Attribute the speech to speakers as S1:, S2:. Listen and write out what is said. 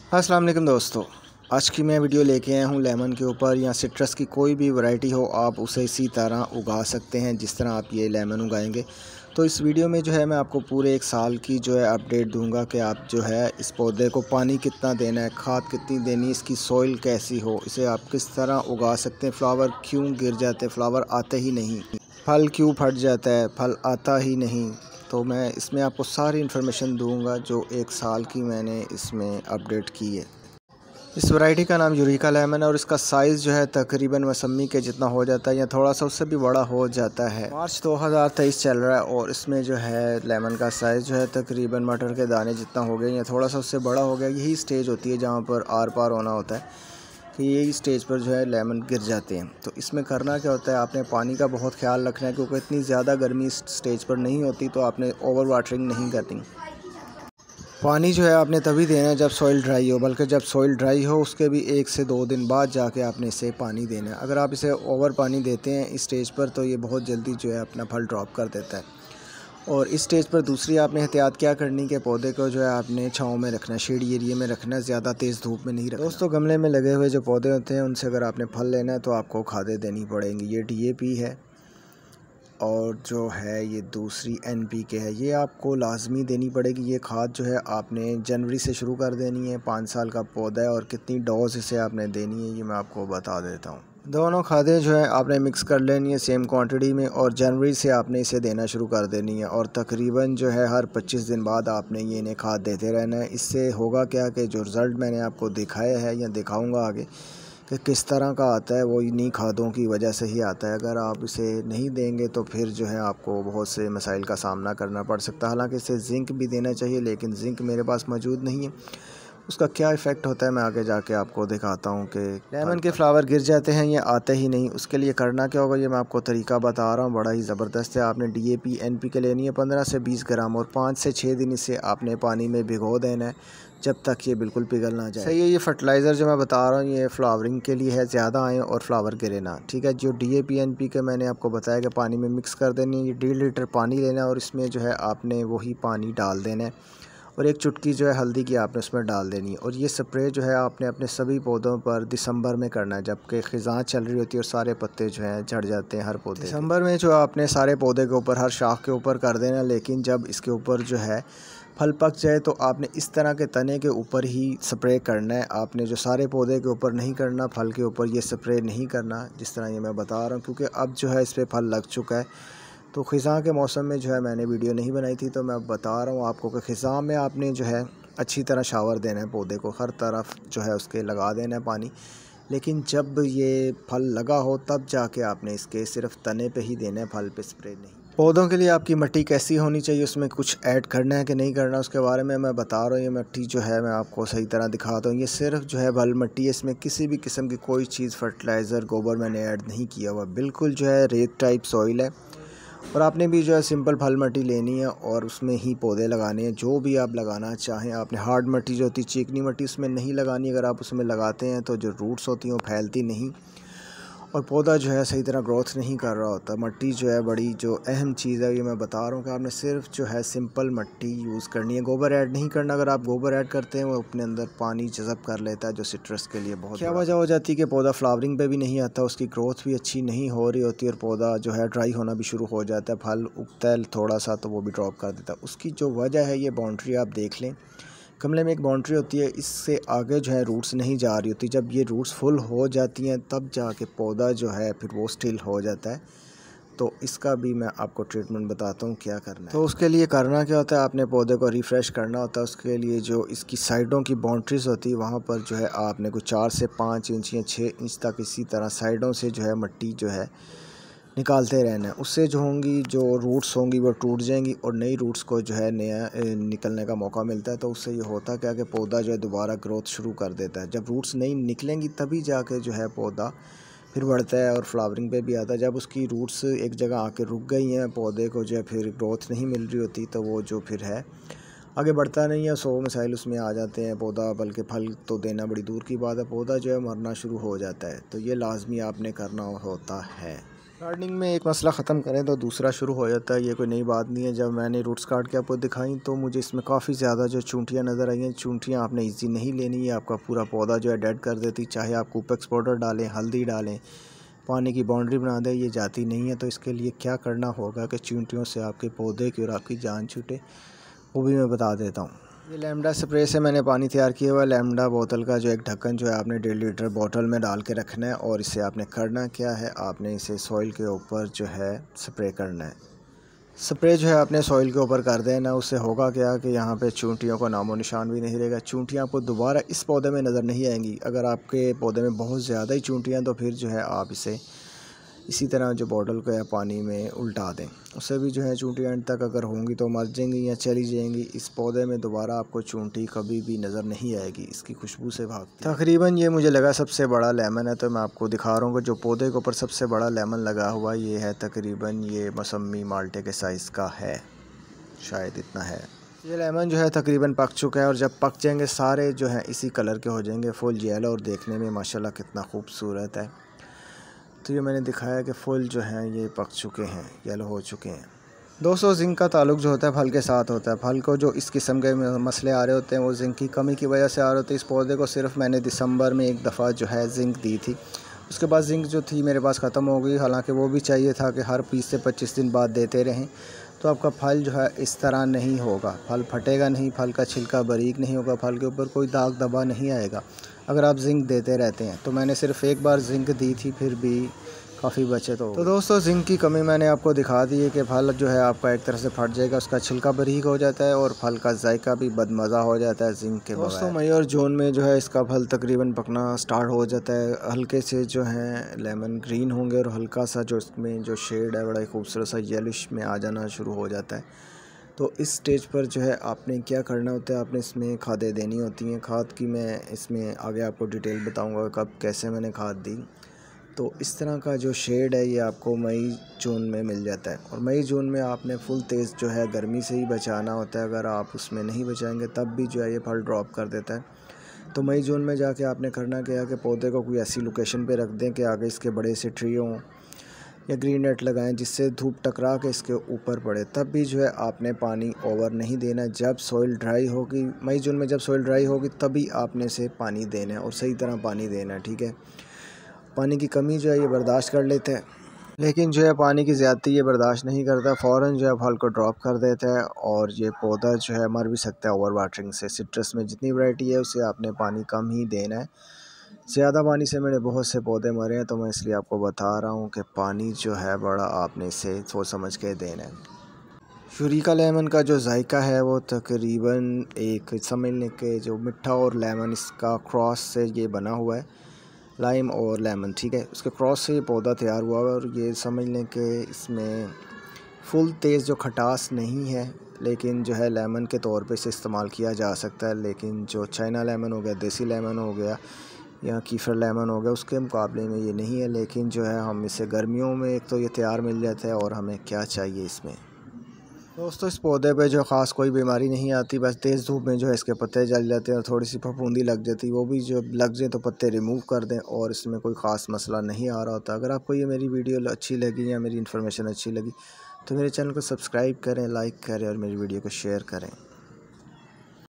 S1: अस्सलाम वालेकुम दोस्तों, आज की मैं वीडियो लेके आया हूँ लेमन के ऊपर या सिट्रस की कोई भी वैरायटी हो आप उसे इसी तरह उगा सकते हैं जिस तरह आप ये लेमन उगाएंगे। तो इस वीडियो में जो है मैं आपको पूरे एक साल की जो है अपडेट दूंगा कि आप जो है इस पौधे को पानी कितना देना है, खाद कितनी देनी है, इसकी सॉइल कैसी हो, इसे आप किस तरह उगा सकते हैं, फ्लावर क्यों गिर जाते हैं, फ्लावर आते ही नहीं, फल क्यों फट जाता है, फल आता ही नहीं। तो मैं इसमें आपको सारी इन्फॉर्मेशन दूंगा जो एक साल की मैंने इसमें अपडेट की है। इस वैरायटी का नाम यूरिका लेमन है और इसका साइज़ जो है तकरीबन मौसमी के जितना हो जाता है या थोड़ा सा उससे भी बड़ा हो जाता है। मार्च 2023 चल रहा है और इसमें जो है लेमन का साइज़ जो है तकरीबन मटर के दाने जितना हो गया या थोड़ा सा उससे बड़ा हो गया। यही स्टेज होती है जहाँ पर आर पार होना होता है कि यही स्टेज पर जो है लेमन गिर जाते हैं। तो इसमें करना क्या होता है, आपने पानी का बहुत ख्याल रखना है क्योंकि इतनी ज़्यादा गर्मी इस स्टेज पर नहीं होती, तो आपने ओवर वाटरिंग नहीं करनी। पानी जो है आपने तभी देना है जब सॉइल ड्राई हो, बल्कि जब सॉइल ड्राई हो उसके भी 1 से 2 दिन बाद जाके आपने इसे पानी देना है। अगर आप इसे ओवर पानी देते हैं इस स्टेज पर तो ये बहुत जल्दी जो है अपना फल ड्रॉप कर देता है। और इस स्टेज पर दूसरी आपने एहतियात क्या करनी कि पौधे को जो है आपने छाँव में रखना है, शेडी एरिया में रखना है, ज़्यादा तेज़ धूप में नहीं रखना। दोस्तों, गमले में लगे हुए जो पौधे होते हैं उनसे अगर आपने फल लेना है तो आपको खादें देनी पड़ेंगी। ये DAP है और जो है ये दूसरी NPK है, ये आपको लाजमी देनी पड़ेगी। ये खाद जो है आपने जनवरी से शुरू कर देनी है। 5 साल का पौधा है और कितनी डोज इसे आपने देनी है ये मैं आपको बता देता हूँ। दोनों खादें जो है आपने मिक्स कर लेनी है सेम क्वांटिटी में और जनवरी से आपने इसे देना शुरू कर देनी है और तकरीबन जो है हर 25 दिन बाद आपने ये इन्हें खाद देते रहना है। इससे होगा क्या कि जो रिज़ल्ट मैंने आपको दिखाया है या दिखाऊँगा आगे कि किस तरह का आता है वो इन्हीं खादों की वजह से ही आता है। अगर आप इसे नहीं देंगे तो फिर जो है आपको बहुत से मसाइल का सामना करना पड़ सकता है। हालांकि इसे जिंक भी देना चाहिए लेकिन जिंक मेरे पास मौजूद नहीं है। उसका क्या इफ़ेक्ट होता है मैं आगे जाके आपको दिखाता हूँ कि लेमन के फ्लावर गिर जाते हैं ये आते ही नहीं। उसके लिए करना क्या होगा ये मैं आपको तरीका बता रहा हूँ, बड़ा ही ज़बरदस्त है। आपने DAP NPK लेनी है 15 से 20 ग्राम और 5 से 6 दिन इसे आपने पानी में भिगो देना है जब तक ये बिल्कुल पिघल ना जाए। सही है, ये फर्टिलाइज़र जो मैं बता रहा हूँ ये फ्लावरिंग के लिए है, ज़्यादा आए और फ्लावर गिरे ना। ठीक है, जो DAP NPK मैंने आपको बताया कि पानी में मिक्स कर देनी है। ये 1.5 लीटर पानी लेना है और इसमें जो है आपने वही पानी डाल देना है और एक चुटकी जो है हल्दी की आपने उसमें डाल देनी है। और ये स्प्रे जो है आपने अपने सभी पौधों पर दिसंबर में करना है जबकि ख़िज़ां चल रही होती है और सारे पत्ते जो हैं झड़ जाते हैं हर पौधे। दिसंबर में जो आपने सारे पौधे के ऊपर हर शाख के ऊपर कर देना, लेकिन जब इसके ऊपर जो है फल पक जाए तो आपने इस तरह के तने के ऊपर ही स्प्रे करना है। आपने जो सारे पौधे के ऊपर नहीं करना, फल के ऊपर ये स्प्रे नहीं करना जिस तरह ये मैं बता रहा हूँ, क्योंकि अब जो है इस पर फल लग चुका है। तो ख़िज़ां के मौसम में जो है मैंने वीडियो नहीं बनाई थी, तो मैं बता रहा हूँ आपको कि ख़िज़ां में आपने जो है अच्छी तरह शावर देना है, पौधे को हर तरफ जो है उसके लगा देना है पानी। लेकिन जब ये फल लगा हो तब जाके आपने इसके सिर्फ तने पे ही देना है, फल पे स्प्रे नहीं। पौधों के लिए आपकी मिट्टी कैसी होनी चाहिए, उसमें कुछ ऐड करना है कि नहीं करना उसके बारे में मैं बता रहा हूँ। ये मिट्टी जो है मैं आपको सही तरह दिखाता हूँ। ये सिर्फ जो है बल मिट्टी है, इसमें किसी भी किस्म की कोई चीज़ फर्टिलाइज़र गोबर मैंने ऐड नहीं किया हुआ, बिल्कुल जो है रेत टाइप सॉइल है। और आपने भी जो है सिंपल फल मिट्टी लेनी है और उसमें ही पौधे लगाने हैं जो भी आप लगाना चाहें। आपने हार्ड मिट्टी जो होती है, चिकनी मिट्टी, उसमें नहीं लगानी। अगर आप उसमें लगाते हैं तो जो रूट्स होती हैं वो फैलती नहीं और पौधा जो है सही तरह ग्रोथ नहीं कर रहा होता। मिट्टी जो है बड़ी जो अहम चीज़ है, ये मैं बता रहा हूँ कि आपने सिर्फ जो है सिंपल मिट्टी यूज़ करनी है, गोबर ऐड नहीं करना। अगर आप गोबर ऐड करते हैं वो अपने अंदर पानी जज़ब कर लेता है जो सिट्रस के लिए बहुत क्या वजह हो जाती है कि पौधा फ्लावरिंग पे भी नहीं आता, उसकी ग्रोथ भी अच्छी नहीं हो रही होती और पौधा जो है ड्राई होना भी शुरू हो जाता है, फल उगता है थोड़ा सा तो वो भी ड्रॉप कर देता है। उसकी जो वजह है ये बाउंड्री आप देख लें, गमले में एक बाउंड्री होती है, इससे आगे जो है रूट्स नहीं जा रही होती। जब ये रूट्स फुल हो जाती हैं तब जाके पौधा जो है फिर वो स्टिल हो जाता है। तो इसका भी मैं आपको ट्रीटमेंट बताता हूँ क्या करना है। तो उसके लिए करना क्या होता है, आपने पौधे को रिफ़्रेश करना होता है। उसके लिए जो इसकी साइडों की बाउंड्रीज़ होती है वहाँ पर जो है आपने कुछ 4 से 5 इंच या 6 इंच तक इसी तरह साइडों से जो है मिट्टी जो है निकालते रहना है। उससे जो होंगी जो रूट्स होंगी वो टूट जाएंगी और नई रूट्स को जो है नया निकलने का मौका मिलता है। तो उससे ये होता क्या कि पौधा जो है दोबारा ग्रोथ शुरू कर देता है। जब रूट्स नहीं निकलेंगी तभी जाके जो है पौधा फिर बढ़ता है और फ्लावरिंग पे भी आता है। जब उसकी रूट्स एक जगह आके रुक गई हैं, पौधे को जो है फिर ग्रोथ नहीं मिल रही होती तो वो जो फिर है आगे बढ़ता नहीं है। 100 मसाइल उसमें आ जाते हैं, पौधा बल्कि फल तो देना बड़ी दूर की बात है, पौधा जो है मरना शुरू हो जाता है। तो ये लाजमी आपने करना होता है। गार्डनिंग में एक मसला ख़त्म करें तो दूसरा शुरू हो जाता है। ये कोई नई बात नहीं है। जब मैंने रूट्स काट के आपको दिखाई तो मुझे इसमें काफ़ी ज़्यादा जो चूंटियाँ नज़र आई हैं। चूंटियाँ आपने इजी नहीं लेनी है, आपका पूरा पौधा जो है डेड कर देती। चाहे आप कूपेक्स पाउडर डालें, हल्दी डालें, पानी की बाउंड्री बना दें, ये जाती नहीं है। तो इसके लिए क्या करना होगा कि चूंटियों से आपके पौधे की और आपकी जान छूटे, वो भी मैं बता देता हूँ। ये लैम्डा स्प्रे से मैंने पानी तैयार किया हुआ है। लैम्डा बोतल का जो एक ढक्कन जो है आपने 1.5 लीटर बोतल में डाल के रखना है और इसे आपने करना क्या है, आपने इसे सॉइल के ऊपर जो है स्प्रे करना है। स्प्रे जो है आपने सॉइल के ऊपर कर देना। उससे होगा क्या कि यहाँ पे चूंटियों का नामो निशान भी नहीं रहेगा। चूंटियाँ आपको दोबारा इस पौधे में नज़र नहीं आएंगी। अगर आपके पौधे में बहुत ज़्यादा ही चूंटियाँ तो फिर जो है आप इसे इसी तरह जो बॉटल को है पानी में उल्टा दें। उससे भी जो है चूंटी एंड तक अगर होंगी तो मर जाएंगी या चली जाएंगी। इस पौधे में दोबारा आपको चूंटी कभी भी नज़र नहीं आएगी, इसकी खुशबू से भागती। तकरीबन ये मुझे लगा सबसे बड़ा लेमन है, तो मैं आपको दिखा रहा हूँ कि जो पौधे के ऊपर सबसे बड़ा लेमन लगा हुआ ये है। तकरीबन ये मौसमी माल्टे के साइज़ का है, शायद इतना है। ये लेमन जो है तकरीबन पक चुका है और जब पक जाएंगे सारे जो है इसी कलर के हो जाएंगे, फुल येलो, और देखने में माशाल्लाह कितना खूबसूरत है। तो ये मैंने दिखाया कि फुल जो हैं ये पक चुके हैं, येलो हो चुके हैं। दोस्तों, जिंक का ताल्लुक जो होता है फल के साथ होता है। फल को जो इस किस्म के मसले आ रहे होते हैं वो जिंक की कमी की वजह से आ रहे होते हैं। इस पौधे को सिर्फ मैंने दिसंबर में एक दफ़ा जो है जिंक दी थी, उसके बाद जिंक जो थी मेरे पास ख़त्म हो गई। हालांकि वो भी चाहिए था कि हर 20 से 25 दिन बाद देते रहें, तो आपका फल जो है इस तरह नहीं होगा, फल फटेगा नहीं, फल का छिलका बारीक नहीं होगा, फल के ऊपर कोई दाग धब्बा नहीं आएगा अगर आप जिंक देते रहते हैं। तो मैंने सिर्फ एक बार जिंक दी थी, फिर भी काफ़ी बचे। तो दोस्तों, जिंक की कमी मैंने आपको दिखा दी है कि फल जो है आपका एक तरह से फट जाएगा, उसका छिलका बारीक हो जाता है और फल का जायका भी बदमज़ा हो जाता है जिंक के बगैर। दोस्तों, मई और जून में जो है इसका फल तकरीबन पकना स्टार्ट हो जाता है। हल्के से जो है लेमन ग्रीन होंगे और हल्का सा जो इसमें जो शेड है बड़ा ही खूबसूरत सा येलिश में आ जाना शुरू हो जाता है। तो इस स्टेज पर जो है आपने क्या करना होता है, आपने इसमें खादें देनी होती हैं। खाद की मैं इसमें आगे आपको डिटेल बताऊँगा कब कैसे मैंने खाद दी। तो इस तरह का जो शेड है ये आपको मई जून में मिल जाता है, और मई जून में आपने फुल तेज़ जो है गर्मी से ही बचाना होता है। अगर आप उसमें नहीं बचाएंगे तब भी जो है ये फल ड्रॉप कर देता है। तो मई जून में जाके आपने करना क्या है कि पौधे को कोई ऐसी लोकेशन पे रख दें कि आगे इसके बड़े से ट्री हों, या ग्रीन नेट लगाएं जिससे धूप टकरा के इसके ऊपर पड़े। तब भी जो है आपने पानी ओवर नहीं देना। जब सॉइल ड्राई होगी, मई जून में जब सॉइल ड्राई होगी तभी आपने इसे पानी देना है और सही तरह पानी देना है, ठीक है। पानी की कमी जो है ये बर्दाश्त कर लेते हैं, लेकिन जो है पानी की ज़्यादती ये बर्दाश्त नहीं करता, फ़ौरन जो है फल को ड्रॉप कर देता है और ये पौधा जो है मर भी सकता है ओवर वाटरिंग से। सिट्रस में जितनी वैरायटी है उसे आपने पानी कम ही देना है। ज़्यादा पानी से मेरे बहुत से पौधे मरे हैं, तो मैं इसलिए आपको बता रहा हूँ कि पानी जो है बड़ा आपने इसे सोच समझ के देना है। यूरिका लेमन का जो जायका है वो तकरीबन एक समझने के जो मिठा और लेमन इसका क्रॉस से ये बना हुआ है, लाइम और लेमन, ठीक है। उसके क्रॉस से ये पौधा तैयार हुआ है और ये समझ लें कि इसमें फुल तेज़ जो खटास नहीं है, लेकिन जो है लेमन के तौर पे इसे इस्तेमाल किया जा सकता है। लेकिन जो चाइना लेमन हो गया, देसी लेमन हो गया या कीफर लेमन हो गया, उसके मुकाबले में ये नहीं है। लेकिन जो है हम इसे गर्मियों में एक तो ये तैयार मिल जाता है और हमें क्या चाहिए इसमें। दोस्तों, इस पौधे पे जो ख़ास कोई बीमारी नहीं आती, बस तेज़ धूप में जो है इसके पत्ते जल जाते हैं और थोड़ी सी फफूंदी लग जाती है। वो भी जो लग जाए तो पत्ते रिमूव कर दें और इसमें कोई ख़ास मसला नहीं आ रहा होता। अगर आपको ये मेरी वीडियो अच्छी लगी या मेरी इन्फॉर्मेशन अच्छी लगी तो मेरे चैनल को सब्सक्राइब करें, लाइक करें और मेरी वीडियो को शेयर करें।